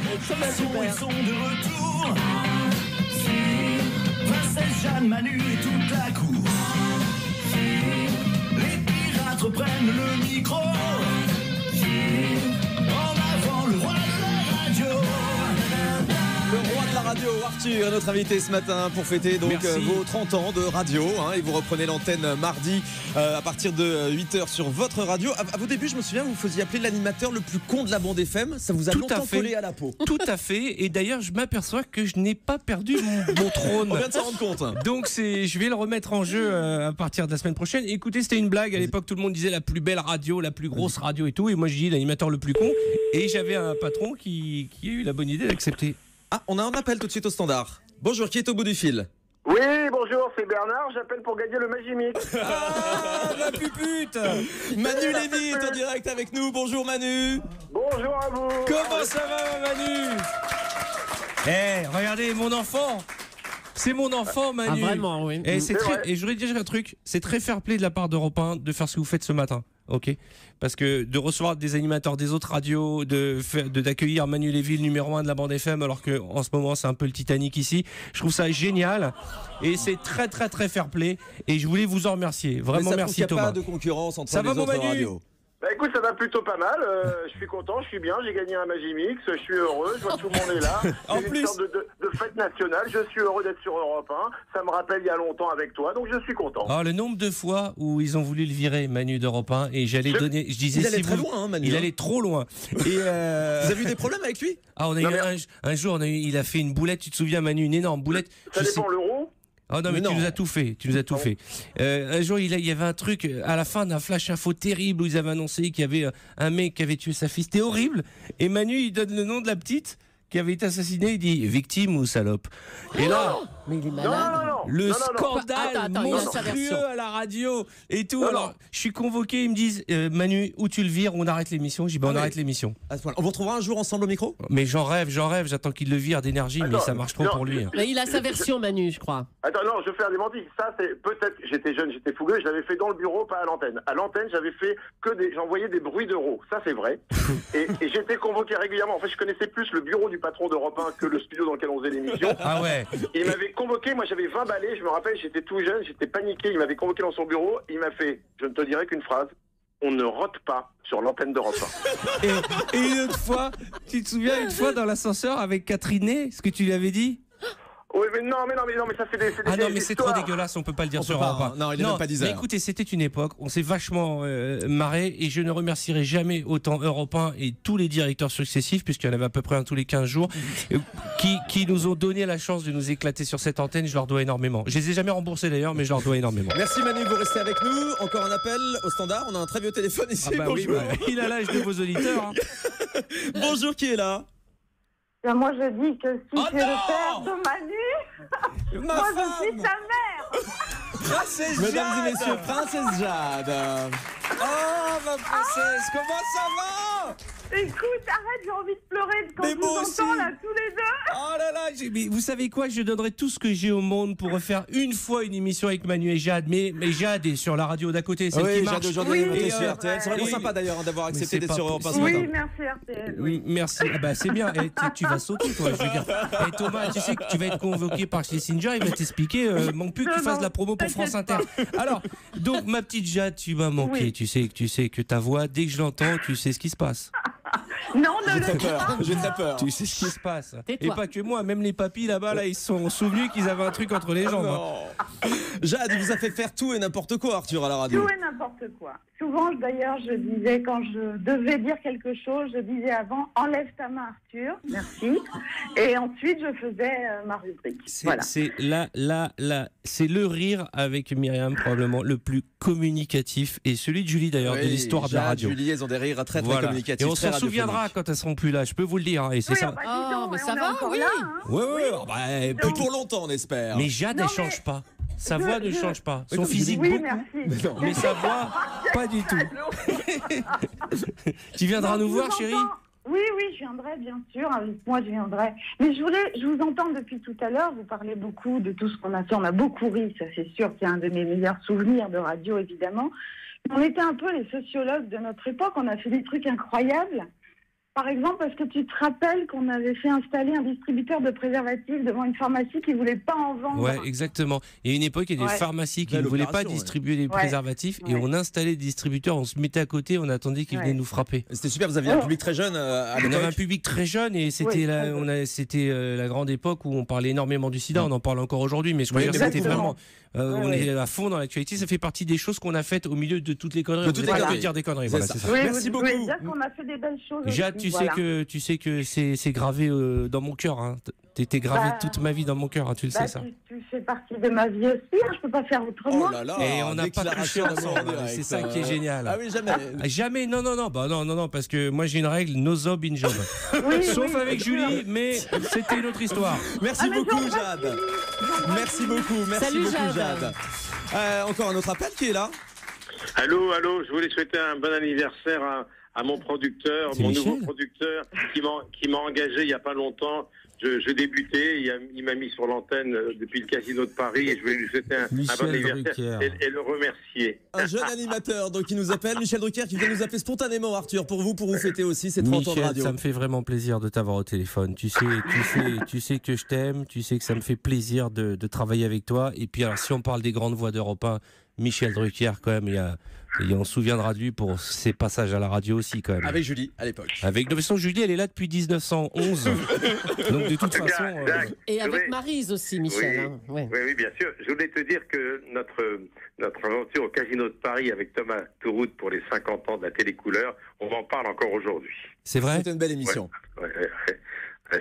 Ils sont de retour. Princesse Jeanne, Manu et toute la cour. Les pirates reprennent le micro. En avant le roi de la radio. Le roi de la radio, Arthur, est notre invité ce matin pour fêter donc vos 30 ans de radio. Et vous reprenez l'antenne mardi à partir de 8h sur votre radio. À vos débuts, je me souviens, vous faisiez appeler l'animateur le plus con de la bande FM. Ça vous a longtemps collé à la peau. Tout à fait. Et d'ailleurs, je m'aperçois que je n'ai pas perdu mon trône. On vient de s'en rendre compte. Donc, je vais le remettre en jeu à partir de la semaine prochaine. Écoutez, c'était une blague. À l'époque, tout le monde disait la plus belle radio, la plus grosse radio et tout. Et moi, je dis l'animateur le plus con. Et j'avais un patron qui a eu la bonne idée d'accepter. Ah, on a un appel tout de suite au standard. Bonjour, qui est au bout du fil? Oui, bonjour, c'est Bernard, j'appelle pour gagner le Magimix. Ah, la pupute. Manu Lévy est en direct avec nous. Bonjour Manu. Bonjour à vous. Comment ça va, Manu? Regardez, mon enfant. C'est mon enfant, Manu. Ah, vraiment, oui. Et je voudrais dire un truc. C'est très fair play de la part d'Europe 1 de faire ce que vous faites ce matin. Ok, parce que de recevoir des animateurs des autres radios, d'accueillir Manu Lévy, le numéro 1 de la bande FM, alors qu'en ce moment c'est un peu le Titanic ici, je trouve ça génial et c'est très très très fair play et je voulais vous en remercier. Vraiment merci Thomas. Il n'y a pas de concurrence entre les autres radios. Bah écoute, ça va plutôt pas mal, je suis content, je suis bien, j'ai gagné un Magimix, je suis heureux, je vois que tout le monde est là. En c'est plus, une sorte de fête nationale, je suis heureux d'être sur Europe 1, ça me rappelle il y a longtemps avec toi, donc je suis content. Alors le nombre de fois où ils ont voulu le virer, Manu d'Europe 1, et je disais... Il allait très loin, Manu. Il allait trop loin. Et Vous avez eu des problèmes avec lui? Ah, on a eu un jour, il a fait une boulette, tu te souviens Manu, une énorme boulette. Ça dépend l'euro. Oh non mais tu nous as tout fait, un jour il y avait un truc à la fin d'un flash info terrible où ils avaient annoncé qu'il y avait un mec qui avait tué sa fille, c'était horrible. Et Manu il donne le nom de la petite qui avait été assassinée, il dit victime ou salope. Et là, mais il est malade. le scandale Attends, monstrueux à la radio et tout. Alors, je suis convoqué, ils me disent Manu, où tu le vires, on arrête l'émission. Je dis on arrête l'émission. On vous retrouvera un jour ensemble au micro? Mais j'en rêve, j'attends qu'il le vire d'énergie, mais ça marche trop pour lui. Mais il a sa version, Manu, je crois. Attends, non, je fais un démenti. Ça, c'est peut-être. J'étais jeune, j'étais fougueux, je l'avais fait dans le bureau, pas à l'antenne. À l'antenne, j'avais fait j'envoyais des bruits d'euros. Ça, c'est vrai. et j'étais convoqué régulièrement. En fait, je connaissais plus le bureau du patron d'Europe 1 que le studio dans lequel on faisait l'émission. Ah ouais. Il m'avait convoqué, moi j'avais 20 balais, je me rappelle, j'étais tout jeune, j'étais paniqué. Il m'avait convoqué dans son bureau, il m'a fait, je ne te dirai qu'une phrase. On ne rote pas sur l'antenne d'Europe 1. Et une autre fois, tu te souviens une fois dans l'ascenseur avec Catherine, ce que tu lui avais dit? Oui, mais non, mais ça c'est des. Ah non, mais c'est trop dégueulasse, on peut pas le dire sur Europe 1. Non, il n'est même pas 10 heures. Mais écoutez, c'était une époque, on s'est vachement marré et je ne remercierai jamais autant Europe 1 et tous les directeurs successifs, puisqu'il y en avait à peu près un tous les 15 jours, qui nous ont donné la chance de nous éclater sur cette antenne. Je leur dois énormément. Je les ai jamais remboursés d'ailleurs, mais je leur dois énormément. Merci Manu, vous restez avec nous. Encore un appel au standard. On a un très vieux téléphone ici. Oui, il a l'âge de vos auditeurs. Bonjour, qui est là? Moi, je dis que si c'est le père de Manu, moi, je suis sa mère. Princesse Jade. Mesdames et messieurs, Princesse Jade. Oh, ma princesse, comment ça va? Écoute, arrête, j'ai envie de pleurer quand je vous entends là, tous les deux. Oh là là, mais vous savez quoi? Je donnerai tout ce que j'ai au monde pour refaire une fois une émission avec Manu et Jade. Mais Jade est sur la radio d'à côté, celle qui marche. Jade aujourd'hui est sur RTL. C'est vraiment sympa d'ailleurs d'avoir accepté d'être sur Europe 1 ce matin. Oui, merci RTL. Oui, merci. Ah bah, c'est bien. Tu vas sauter, toi. Je veux dire. Thomas, tu sais que tu vas être convoqué par Schlesinger. Il va t'expliquer. Manque plus que tu fasses de la promo pour France Inter. Alors, donc, ma petite Jade, tu m'as manqué. Oui. Tu sais que ta voix, dès que je l'entends, tu sais ce qui se passe. Non, ne le dis pas. J'ai très peur. Tu sais ce qui se passe. Et pas que moi, même les papis là-bas, là, ils se sont souvenus qu'ils avaient un truc entre les jambes. Jade, il vous a fait faire tout et n'importe quoi, Arthur, à la radio. Tout et n'importe quoi. Souvent, d'ailleurs, je disais, quand je devais dire quelque chose, je disais avant, enlève ta main, Arthur, merci. Et ensuite, je faisais ma rubrique. Voilà. C'est c'est le rire avec Myriam, probablement le plus communicatif, et celui de Julie d'ailleurs, de l'histoire de la radio. Julie, elles ont des rires très communicatifs. Et on s'en souviendra quand elles seront plus là, je peux vous le dire. Et c'est ça. Mais ça va, oui. Oui, plus pour longtemps, on espère. Mais Jade, elle change pas. Sa voix ne change pas. Son physique, oui, beaucoup. Mais sa voix, pas du tout. Tu viendras nous voir, chérie? Oui, je viendrai, bien sûr. Avec moi, je viendrai. Mais je vous entends depuis tout à l'heure. Vous parlez beaucoup de tout ce qu'on a fait. On a beaucoup ri, ça c'est sûr. C'est un de mes meilleurs souvenirs de radio, évidemment. On était un peu les sociologues de notre époque. On a fait des trucs incroyables. Par exemple, est-ce que tu te rappelles qu'on avait fait installer un distributeur de préservatifs devant une pharmacie qui ne voulait pas en vendre? Ouais, exactement. Il y a une époque, il y a des Ouais. pharmacies qui Belle ne voulaient pas opération, ouais. distribuer des préservatifs et Ouais. on installait des distributeurs, on se mettait à côté, on attendait qu'ils venaient Ouais. nous frapper. C'était super, vous aviez un public très jeune à On avait un l'époque. public très jeune et c'était Oui, la, très jeune. c'était la grande époque où on parlait énormément du sida. On en parle encore aujourd'hui, mais je veux Oui, dire, mais c'était exactement. vraiment, on Ouais, est à fond dans l'actualité. Ça fait partie des choses qu'on a faites au milieu de toutes les conneries. De On toutes vous les a pas conneries. de dire des conneries. C'est Voilà, ça. c'est ça. Oui, Merci vous beaucoup. pouvez dire qu'on a fait des belles choses. Jade, aussi, tu sais que c'est gravé dans mon cœur. Hein. T'es gravé Bah, toute ma vie dans mon cœur. Hein, tu le sais ça. tu fais partie de ma vie aussi, hein, je peux pas faire autrement. Oh là là, Et on n'a pas touché déclaration ensemble. d'amour en direct. C'est ça qui est génial. Ah oui, jamais. Ah, jamais, non, bah non, parce que moi j'ai une règle, no zob in job. Oui, Sauf oui, avec c'est sûr. Julie, mais c'était une autre histoire. Merci Ah, mais beaucoup, j'embrasse Jade. Julie, j'embrasse Merci beaucoup, merci Salut, beaucoup, Jade. Jade. Encore un autre appel qui est là. Allô, je voulais souhaiter un bon anniversaire à mon producteur, C'est mon Michel nouveau producteur qui m'a engagé il n'y a pas longtemps. Je débutais, il m'a mis sur l'antenne depuis le Casino de Paris et je voulais lui souhaiter un bon Michel anniversaire Drucker. et le remercier. Un jeune animateur donc qui nous appelle, Michel Drucker, qui vient nous appeler spontanément, Arthur, pour vous fêter aussi ces 30 ans de Michel, radio. ça me fait vraiment plaisir de t'avoir au téléphone. Tu sais que je t'aime, tu sais que ça me fait plaisir de travailler avec toi. Et puis alors, si on parle des grandes voix d'Europe 1, Michel Drucker, quand même, et on se souviendra de lui pour ses passages à la radio aussi, quand même. Avec Julie, à l'époque. Avec de toute façon, Julie, elle est là depuis 1911. Donc de toute façon, Jacques, Et je avec voudrais- Maryse aussi, Michel. hein. Ouais. Oui, bien sûr. Je voulais te dire que notre aventure au Casino de Paris avec Thomas Touroud pour les 50 ans de la télécouleur, on en parle encore aujourd'hui. c'est vrai. C'était une belle émission. Ouais.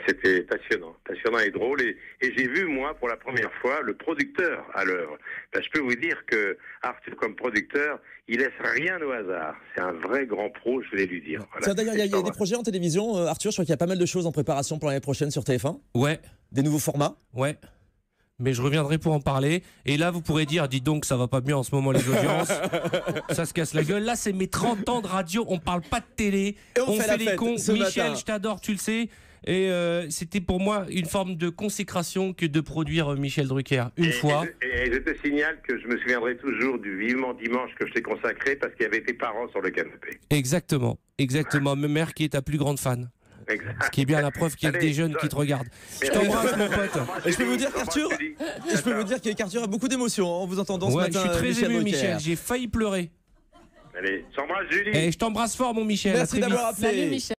C'était passionnant et drôle. Et j'ai vu, moi, pour la première fois, le producteur à l'œuvre. Ben, je peux vous dire que Arthur, comme producteur, il laisse rien au hasard. C'est un vrai grand pro, je voulais lui dire. Voilà. Tiens, d'ailleurs, il y a des projets en télévision, Arthur. Je crois qu'il y a pas mal de choses en préparation pour l'année prochaine sur TF1. Ouais. Des nouveaux formats. Ouais. Mais je reviendrai pour en parler. Et là, vous pourrez dire, dites donc, ça va pas bien en ce moment, les audiences. Ça se casse la gueule. Là, c'est mes 30 ans de radio. On parle pas de télé. Et on fait la les fête cons. ce Michel, matin. je t'adore, tu le sais. Et c'était pour moi une forme de consécration que de produire Michel Drucker une fois. Et je te signale que je me souviendrai toujours du Vivement Dimanche que je t'ai consacré parce qu'il y avait tes parents sur le canapé. Exactement. Ma mère qui est ta plus grande fan. Exact. Ce qui est bien la preuve qu'il y a que Allez, des jeunes qui te regardent. Je Merci. t'embrasse, mon pote. Et je peux vous dire qu'Arthur, Julie. et je peux vous dire qu'Arthur a beaucoup d'émotions en vous entendant ce Ouais, je matin. suis très Michel ému, Drucker. Michel. J'ai failli pleurer. Allez, j'embrasse Julie. Et je t'embrasse fort, mon Michel. À Merci très vite. d'avoir appelé. Salut, Michel.